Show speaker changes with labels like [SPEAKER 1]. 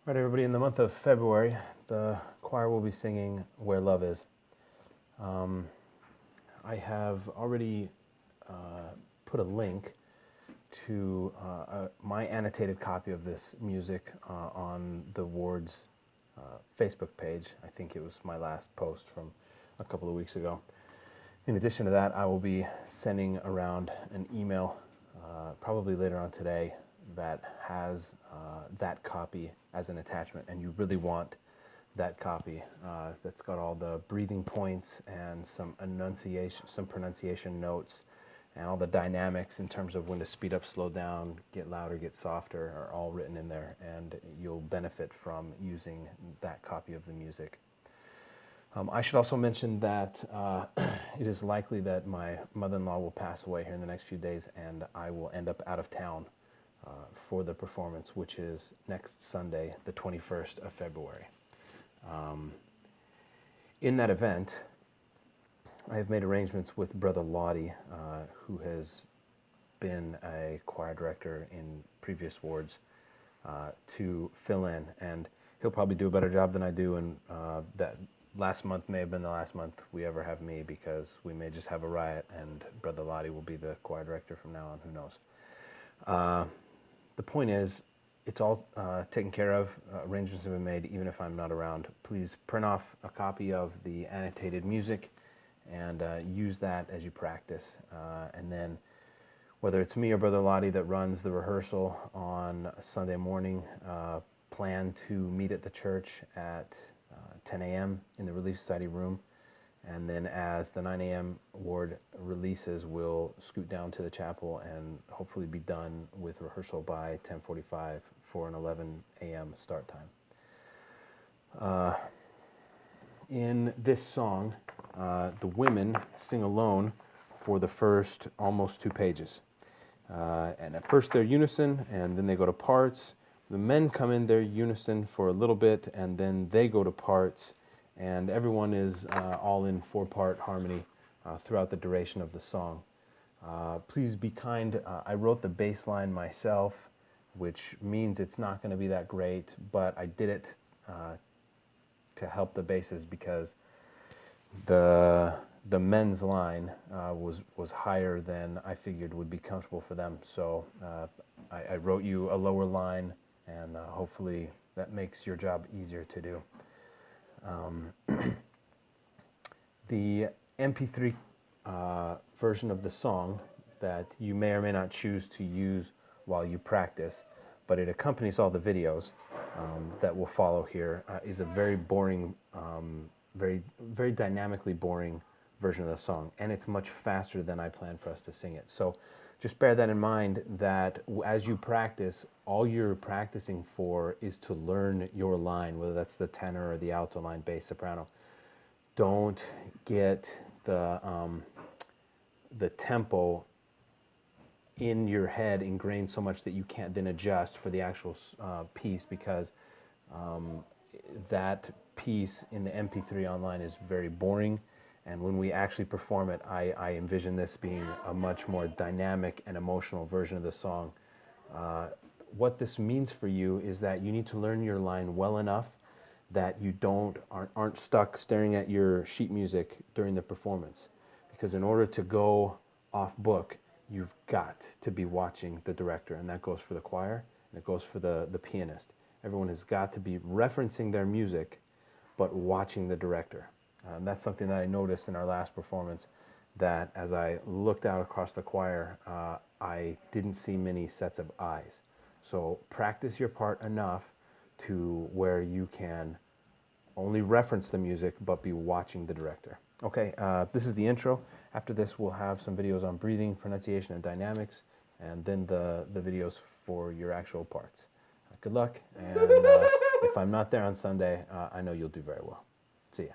[SPEAKER 1] All right, everybody, in the month of February, the choir will be singing Where Love Is. I have already put a link to my annotated copy of this music on the Ward's Facebook page. I think it was my last post from a couple of weeks ago. In addition to that, I will be sending around an email probably later on today that has that copy as an attachment, and you really want that copy that's got all the breathing points and some enunciation, some pronunciation notes, and all the dynamics in terms of when to speed up, slow down, get louder, get softer are all written in there, and you'll benefit from using that copy of the music. I should also mention that it is likely that my mother-in-law will pass away here in the next few days, and I will end up out of town for the performance, which is next Sunday, the 21st of February. In that event, I have made arrangements with Brother Lottie, who has been a choir director in previous wards, to fill in, and he'll probably do a better job than I do, and that last month may have been the last month we ever have me, because we may just have a riot and Brother Lottie will be the choir director from now on, who knows. The point is, it's all taken care of, arrangements have been made, even if I'm not around. Please print off a copy of the annotated music and use that as you practice. And then whether it's me or Brother Lottie that runs the rehearsal on Sunday morning, plan to meet at the church at 10 a.m. in the Relief Society room, and then as the 9 a.m. ward releases, we'll scoot down to the chapel and hopefully be done with rehearsal by 10:45 for an 11 a.m. start time. In this song, the women sing alone for the first almost 2 pages. And at first they're unison, and then they go to parts. The men come in their unison for a little bit, and then they go to parts, and everyone is all in 4-part harmony throughout the duration of the song. Please be kind. I wrote the bass line myself, which means it's not going to be that great, but I did it to help the basses, because the men's line was higher than I figured would be comfortable for them. So I wrote you a lower line, and hopefully that makes your job easier to do. The MP3 version of the song that you may or may not choose to use while you practice, but it accompanies all the videos that will follow here, is a very boring, very dynamically boring version of the song, and it's much faster than I planned for us to sing it. So just bear that in mind, that as you practice, all you're practicing for is to learn your line, whether that's the tenor or the alto line, bass, soprano. Don't get the tempo in your head ingrained so much that you can't then adjust for the actual piece, because that piece in the MP3 online is very boring, and when we actually perform it, I envision this being a much more dynamic and emotional version of the song. What this means for you is that you need to learn your line well enough that you aren't stuck staring at your sheet music during the performance, because in order to go off book, you've got to be watching the director, and that goes for the choir, and it goes for the pianist. Everyone has got to be referencing their music, but watching the director. That's something that I noticed in our last performance, that as I looked out across the choir, I didn't see many sets of eyes. So practice your part enough to where you can only reference the music, but be watching the director. Okay, this is the intro. After this, we'll have some videos on breathing, pronunciation, and dynamics, and then the videos for your actual parts. Good luck, and if I'm not there on Sunday, I know you'll do very well. See ya.